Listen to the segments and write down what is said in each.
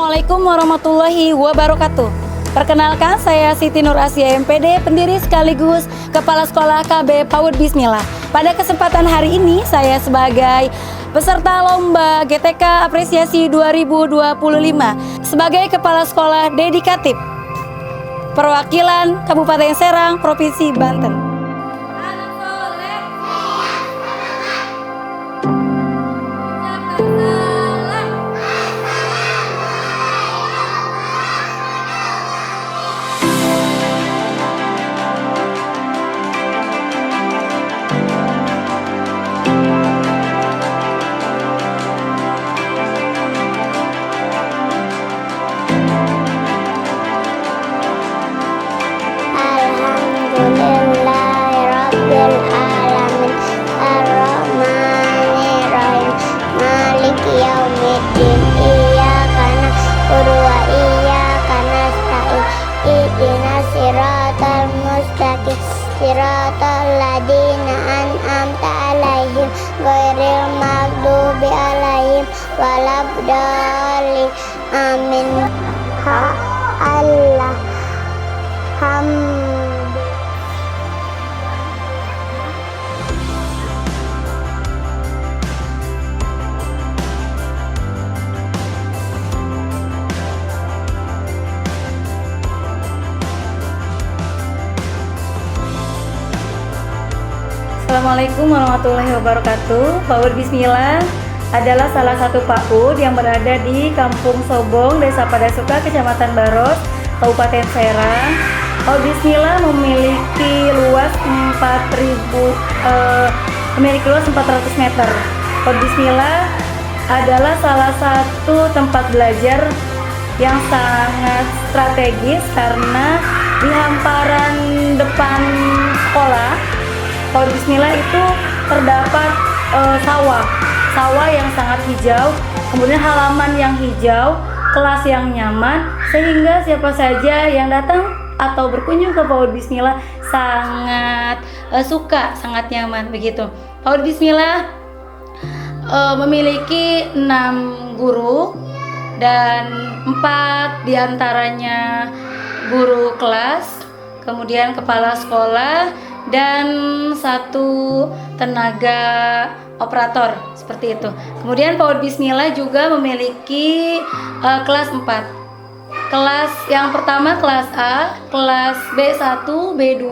Assalamualaikum warahmatullahi wabarakatuh. Perkenalkan, saya Siti Nur Asia MPD, pendiri sekaligus Kepala Sekolah KB PAUD Bismillah. Pada kesempatan hari ini, saya sebagai peserta Lomba GTK Apresiasi 2025 sebagai Kepala Sekolah Dedikatif Perwakilan Kabupaten Serang, Provinsi Banten. Siratal ladina an'amta alaihim ghairil maghdubi alaihim waladdallin. Amin. Allah hamd. Assalamualaikum warahmatullahi wabarakatuh. PAUD Bismillah adalah salah satu PAUD yang berada di Kampung Sobong, Desa Padasuka, Kecamatan Baros, Kabupaten Serang. PAUD Bismillah memiliki luas 400 meter. PAUD Bismillah adalah salah satu tempat belajar yang sangat strategis karena di hamparan depan sekolah PAUD Bismillah itu terdapat sawah yang sangat hijau, kemudian halaman yang hijau, kelas yang nyaman, sehingga siapa saja yang datang atau berkunjung ke PAUD Bismillah sangat suka, sangat nyaman begitu. PAUD Bismillah memiliki 6 guru dan 4 diantaranya guru kelas, kemudian kepala sekolah, dan 1 tenaga operator, seperti itu. Kemudian PAUD Bismillah juga memiliki kelas 4. Kelas yang pertama kelas A, kelas B1, B2,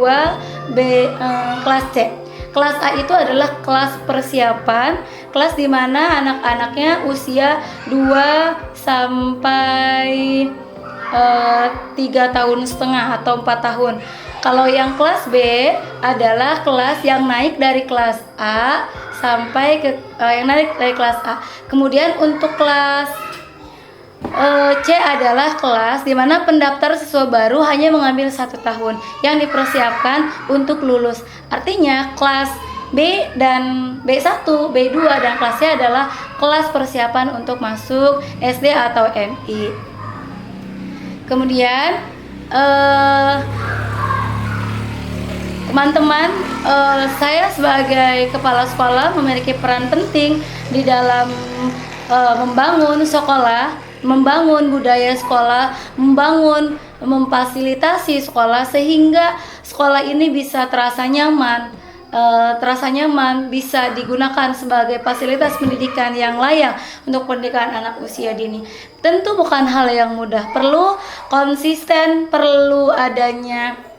kelas C. Kelas A itu adalah kelas persiapan, kelas di mana anak-anaknya usia 2 sampai 3,5 tahun atau 4 tahun. Kalau yang kelas B adalah kelas yang naik dari kelas A sampai ke yang naik dari kelas A. Kemudian untuk kelas C adalah kelas di mana pendaftar siswa baru hanya mengambil 1 tahun yang dipersiapkan untuk lulus. Artinya kelas B dan B1, B2 dan kelas C adalah kelas persiapan untuk masuk SD atau MI. Kemudian teman-teman, saya sebagai kepala sekolah memiliki peran penting di dalam membangun sekolah, membangun budaya sekolah, memfasilitasi sekolah sehingga sekolah ini bisa terasa nyaman, bisa digunakan sebagai fasilitas pendidikan yang layak untuk pendidikan anak usia dini. Tentu bukan hal yang mudah, perlu konsisten, perlu adanya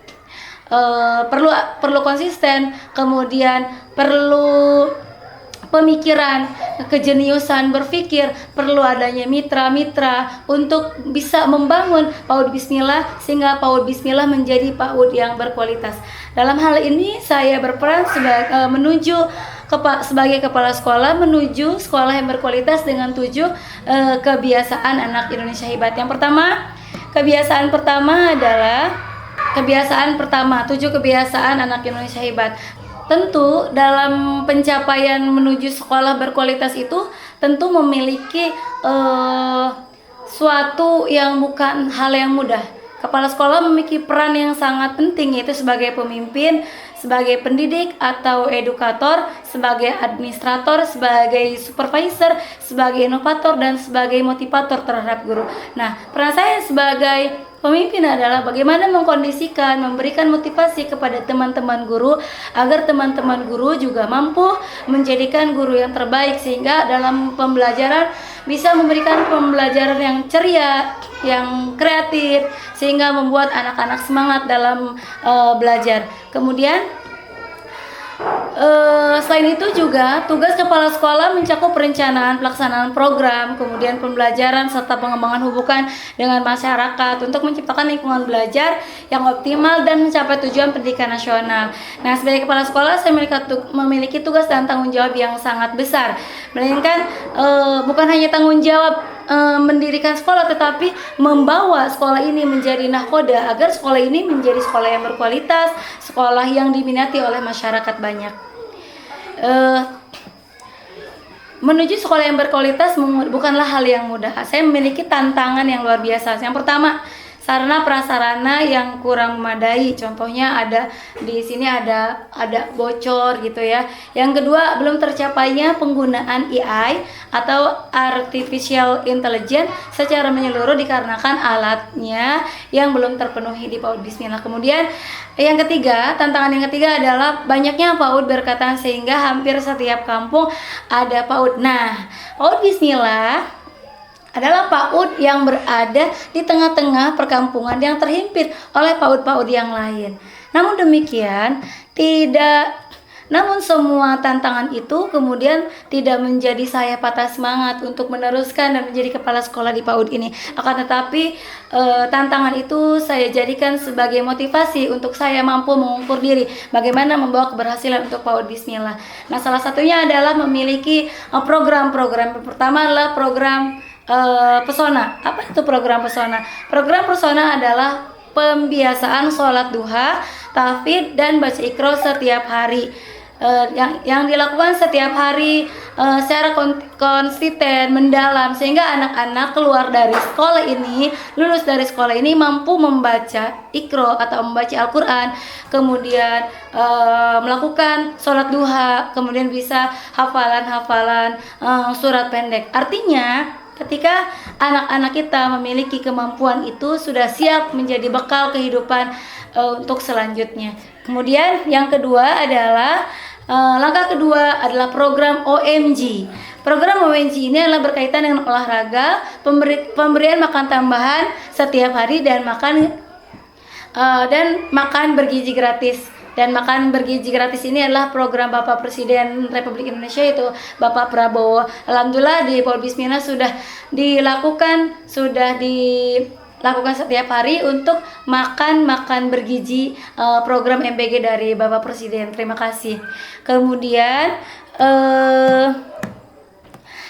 perlu konsisten, kemudian perlu pemikiran, kejeniusan berpikir, perlu adanya mitra-mitra untuk bisa membangun PAUD Bismillah sehingga PAUD Bismillah menjadi PAUD yang berkualitas. Dalam hal ini saya berperan sebagai kepala sekolah menuju sekolah yang berkualitas dengan 7 kebiasaan anak Indonesia hebat. Yang pertama, kebiasaan pertama adalah 7 kebiasaan anak Indonesia hebat. Tentu dalam pencapaian menuju sekolah berkualitas itu tentu memiliki suatu yang bukan hal yang mudah. Kepala sekolah memiliki peran yang sangat penting, yaitu sebagai pemimpin sebagai pendidik atau edukator, sebagai administrator, sebagai supervisor, sebagai inovator, dan sebagai motivator terhadap guru. Nah, peran saya sebagai pemimpin adalah bagaimana mengkondisikan, memberikan motivasi kepada teman-teman guru agar teman-teman guru juga mampu menjadikan guru yang terbaik, sehingga dalam pembelajaran bisa memberikan pembelajaran yang ceria, yang kreatif, sehingga membuat anak-anak semangat dalam belajar. Kemudian selain itu juga tugas kepala sekolah mencakup perencanaan, pelaksanaan program, kemudian pembelajaran serta pengembangan hubungan dengan masyarakat untuk menciptakan lingkungan belajar yang optimal dan mencapai tujuan pendidikan nasional. Nah, sebagai kepala sekolah saya memiliki tugas dan tanggung jawab yang sangat besar. Melainkan bukan hanya tanggung jawab mendirikan sekolah, tetapi membawa sekolah ini menjadi nahkoda agar sekolah ini menjadi sekolah yang berkualitas, sekolah yang diminati oleh masyarakat banyak. Menuju sekolah yang berkualitas bukanlah hal yang mudah. Saya memiliki tantangan yang luar biasa. Yang pertama, sarana prasarana yang kurang memadai. Contohnya ada di sini ada bocor gitu ya. Yang kedua, belum tercapainya penggunaan AI atau artificial intelligence secara menyeluruh dikarenakan alatnya yang belum terpenuhi di PAUD Bismillah. Kemudian yang ketiga, tantangan yang ketiga adalah banyaknya PAUD berkatan sehingga hampir setiap kampung ada PAUD. Nah, PAUD Bismillah adalah PAUD yang berada di tengah-tengah perkampungan yang terhimpit oleh PAUD-PAUD yang lain. Namun demikian, namun semua tantangan itu kemudian tidak menjadi saya patah semangat untuk meneruskan dan menjadi kepala sekolah di PAUD ini. Akan tetapi tantangan itu saya jadikan sebagai motivasi untuk saya mampu mengukur diri bagaimana membawa keberhasilan untuk PAUD Bismillah. Nah, salah satunya adalah memiliki program-program. Yang pertama adalah program Pesona. Apa itu program Pesona? Program Pesona adalah pembiasaan sholat duha, tahfidz, dan baca Iqra setiap hari. Yang dilakukan setiap hari secara konsisten, mendalam, sehingga anak-anak keluar dari sekolah ini, lulus dari sekolah ini mampu membaca Iqra atau membaca Al-Quran, kemudian melakukan sholat duha, kemudian bisa hafalan-hafalan surat pendek. Artinya, ketika anak-anak kita memiliki kemampuan itu, sudah siap menjadi bekal kehidupan untuk selanjutnya. Kemudian yang kedua adalah langkah kedua adalah program OMG. Program OMG ini adalah berkaitan dengan olahraga, pemberian makan tambahan setiap hari, dan makan bergizi gratis. Dan makan bergizi gratis ini adalah program Bapak Presiden Republik Indonesia, yaitu Bapak Prabowo. Alhamdulillah di PAUD Bismillah sudah dilakukan setiap hari untuk makan bergizi, program MBG dari Bapak Presiden. Terima kasih. Kemudian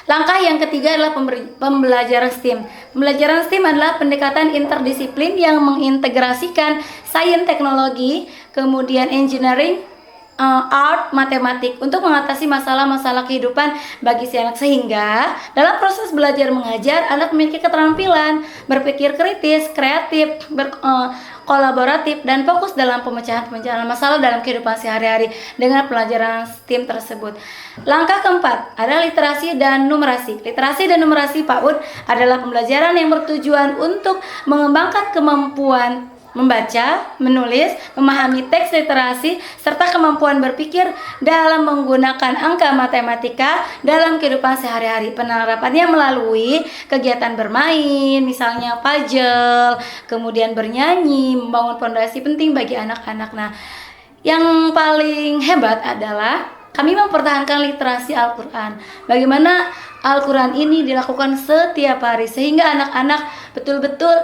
langkah yang ketiga adalah pembelajaran STEAM. Pembelajaran STEAM adalah pendekatan interdisiplin yang mengintegrasikan sains, teknologi, kemudian engineering, art, matematik untuk mengatasi masalah-masalah kehidupan bagi si anak, sehingga dalam proses belajar mengajar anak memiliki keterampilan berpikir kritis, kreatif, kolaboratif, dan fokus dalam pemecahan masalah dalam kehidupan sehari-hari dengan pelajaran STEAM tersebut. Langkah keempat adalah literasi dan numerasi. Literasi dan numerasi PAUD adalah pembelajaran yang bertujuan untuk mengembangkan kemampuan membaca, menulis, memahami teks literasi, serta kemampuan berpikir dalam menggunakan angka matematika dalam kehidupan sehari-hari. Penerapannya melalui kegiatan bermain, misalnya puzzle, kemudian bernyanyi, membangun fondasi penting bagi anak-anak. Nah, yang paling hebat adalah kami mempertahankan literasi Al-Quran. Bagaimana Al-Quran ini dilakukan setiap hari sehingga anak-anak betul-betul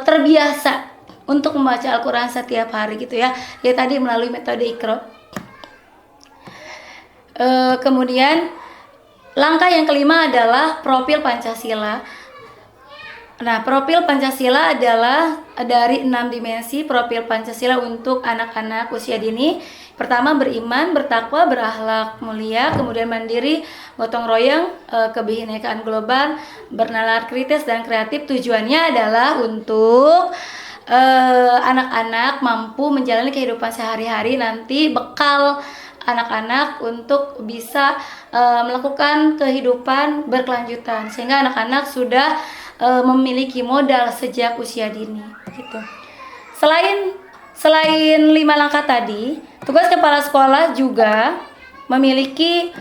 terbiasa untuk membaca Al-Quran setiap hari gitu ya. Ya tadi melalui metode Iqra. Kemudian langkah yang kelima adalah profil Pancasila. Nah, profil Pancasila adalah dari 6 dimensi profil Pancasila untuk anak-anak usia dini. Pertama, beriman, bertakwa, berakhlak mulia, kemudian mandiri, gotong royong, kebinekaan global, bernalar kritis dan kreatif. Tujuannya adalah untuk anak-anak mampu menjalani kehidupan sehari-hari, nanti bekal anak-anak untuk bisa melakukan kehidupan berkelanjutan, sehingga anak-anak sudah memiliki modal sejak usia dini gitu. Selain 5 langkah tadi, tugas kepala sekolah juga memiliki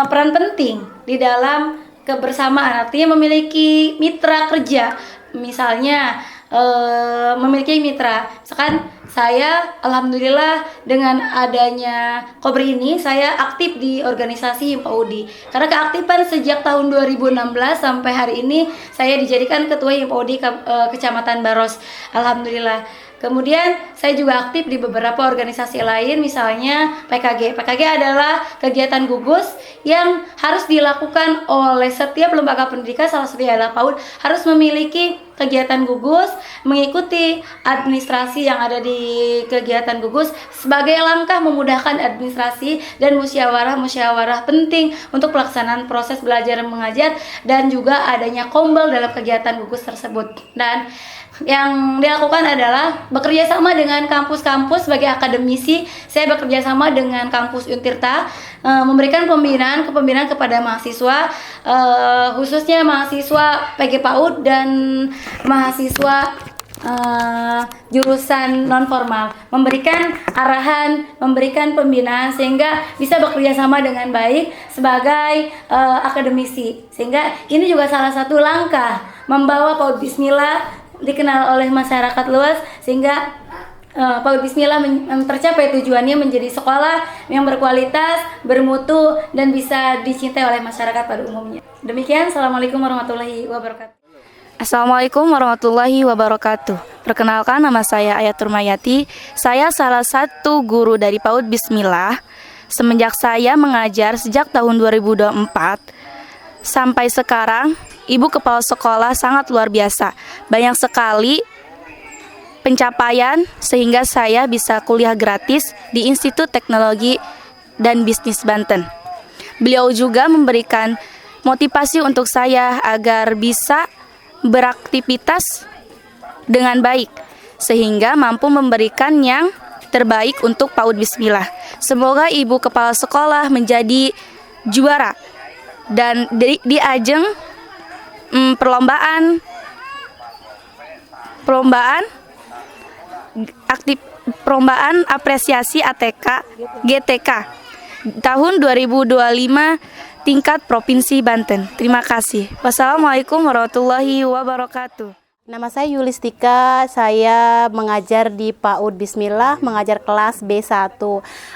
peran penting di dalam kebersamaan, artinya memiliki mitra kerja. Misalnya memiliki mitra, misalkan saya alhamdulillah dengan adanya Kobri ini saya aktif di organisasi Himpaudi, karena keaktifan sejak tahun 2016 sampai hari ini saya dijadikan ketua Himpaudi Kecamatan Baros, alhamdulillah. Kemudian saya juga aktif di beberapa organisasi lain, misalnya PKG. PKG adalah kegiatan gugus yang harus dilakukan oleh setiap lembaga pendidikan, salah satunya adalah PAUD, harus memiliki kegiatan gugus, mengikuti administrasi yang ada di kegiatan gugus sebagai langkah memudahkan administrasi dan musyawarah penting untuk pelaksanaan proses belajar mengajar, dan juga adanya kombel dalam kegiatan gugus tersebut. Dan yang dilakukan adalah bekerja sama dengan kampus-kampus. Sebagai akademisi, saya bekerja sama dengan kampus Untirta, memberikan pembinaan kepada mahasiswa, khususnya mahasiswa PG PAUD dan mahasiswa jurusan non formal, memberikan arahan, memberikan pembinaan sehingga bisa bekerja sama dengan baik sebagai akademisi. Sehingga ini juga salah satu langkah membawa PAUD Bismillah dikenal oleh masyarakat luas, sehingga PAUD Bismillah tercapai tujuannya menjadi sekolah yang berkualitas, bermutu, dan bisa dicintai oleh masyarakat pada umumnya. Demikian, Assalamualaikum warahmatullahi wabarakatuh. Assalamualaikum warahmatullahi wabarakatuh. Perkenalkan, nama saya Ayatur Mayati. Saya salah satu guru dari PAUD Bismillah. Semenjak saya mengajar sejak tahun 2024 sampai sekarang, Ibu Kepala Sekolah sangat luar biasa. Banyak sekali pencapaian sehingga saya bisa kuliah gratis di Institut Teknologi dan Bisnis Banten. Beliau juga memberikan motivasi untuk saya agar bisa beraktivitas dengan baik sehingga mampu memberikan yang terbaik untuk PAUD Bismillah. Semoga Ibu Kepala Sekolah menjadi juara dan di ajang perlombaan apresiasi ATK GTK tahun 2025 tingkat Provinsi Banten. Terima kasih. Wassalamualaikum warahmatullahi wabarakatuh. Nama saya Yulistika, saya mengajar di PAUD Bismillah, mengajar kelas B1.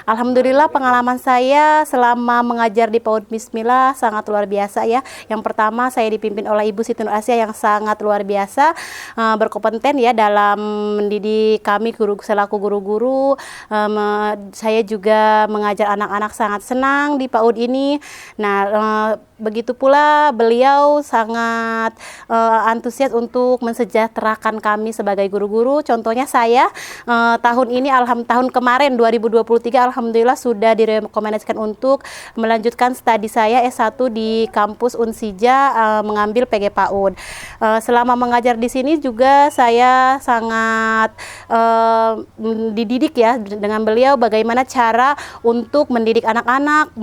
Alhamdulillah pengalaman saya selama mengajar di PAUD Bismillah sangat luar biasa ya. Yang pertama, saya dipimpin oleh Ibu Siti Nur Asia yang sangat luar biasa, berkompeten ya dalam mendidik kami selaku guru-guru. Saya juga mengajar anak-anak sangat senang di PAUD ini. Nah, begitu pula beliau sangat antusias untuk mensejahterakan kami sebagai guru-guru. Contohnya saya tahun ini, tahun kemarin 2023 alhamdulillah sudah direkomendasikan untuk melanjutkan studi saya S1 di kampus Unsija, mengambil PG PAUD. Selama mengajar di sini juga saya sangat dididik ya dengan beliau bagaimana cara untuk mendidik anak-anak,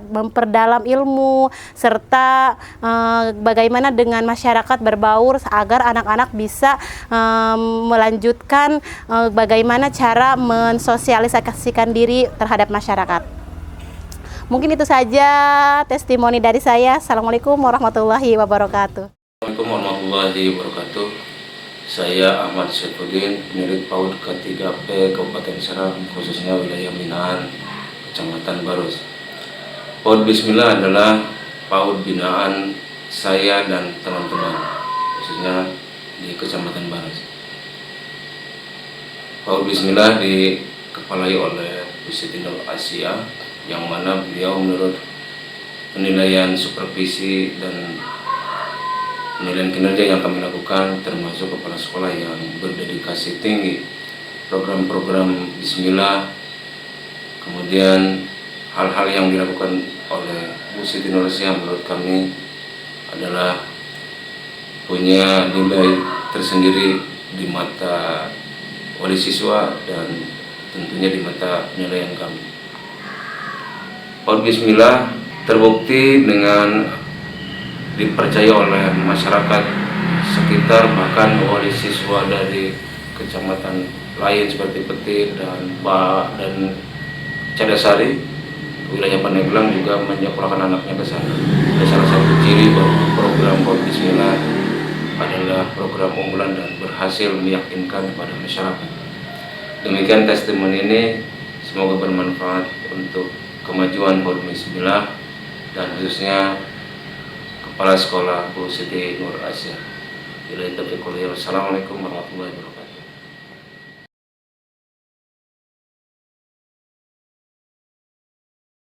memperdalam ilmu, serta bagaimana dengan masyarakat berbaur agar anak-anak bisa melanjutkan bagaimana cara mensosialisasikan diri terhadap masyarakat. Mungkin itu saja testimoni dari saya. Assalamualaikum warahmatullahi wabarakatuh. Assalamualaikum warahmatullahi wabarakatuh. Saya Ahmad Saifuddin, pendidik PAUD K3P Kabupaten Serang, khususnya wilayah Minaan, Kecamatan Baros. PAUD Bismillah adalah PAUD binaan saya dan teman-teman, khususnya di Kecamatan Baros. PAUD Bismillah dikepalai oleh Bu Siti Nur Asia, yang mana beliau menurut penilaian supervisi dan penilaian kinerja yang kami lakukan, termasuk kepala sekolah yang berdedikasi tinggi program-program Bismillah, kemudian hal-hal yang dilakukan oleh Bu Siti Nur Asia menurut kami adalah punya nilai tersendiri di mata wali siswa dan tentunya di mata penilaian kami. PAUD Bismillah terbukti dengan dipercaya oleh masyarakat sekitar, bahkan wali siswa dari kecamatan lain seperti Petir dan Cadasari, wilayah Pandeglang juga menyekolahkan anaknya ke sana. Dan salah satu ciri bahwa program PAUD Bismillah adalah program unggulan dan berhasil meyakinkan kepada masyarakat. Demikian testimoni ini, semoga bermanfaat untuk kemajuan PAUD Bismillah dan khususnya Kepala Sekolah Bu Siti Nur Asia. Assalamualaikum warahmatullahi wabarakatuh.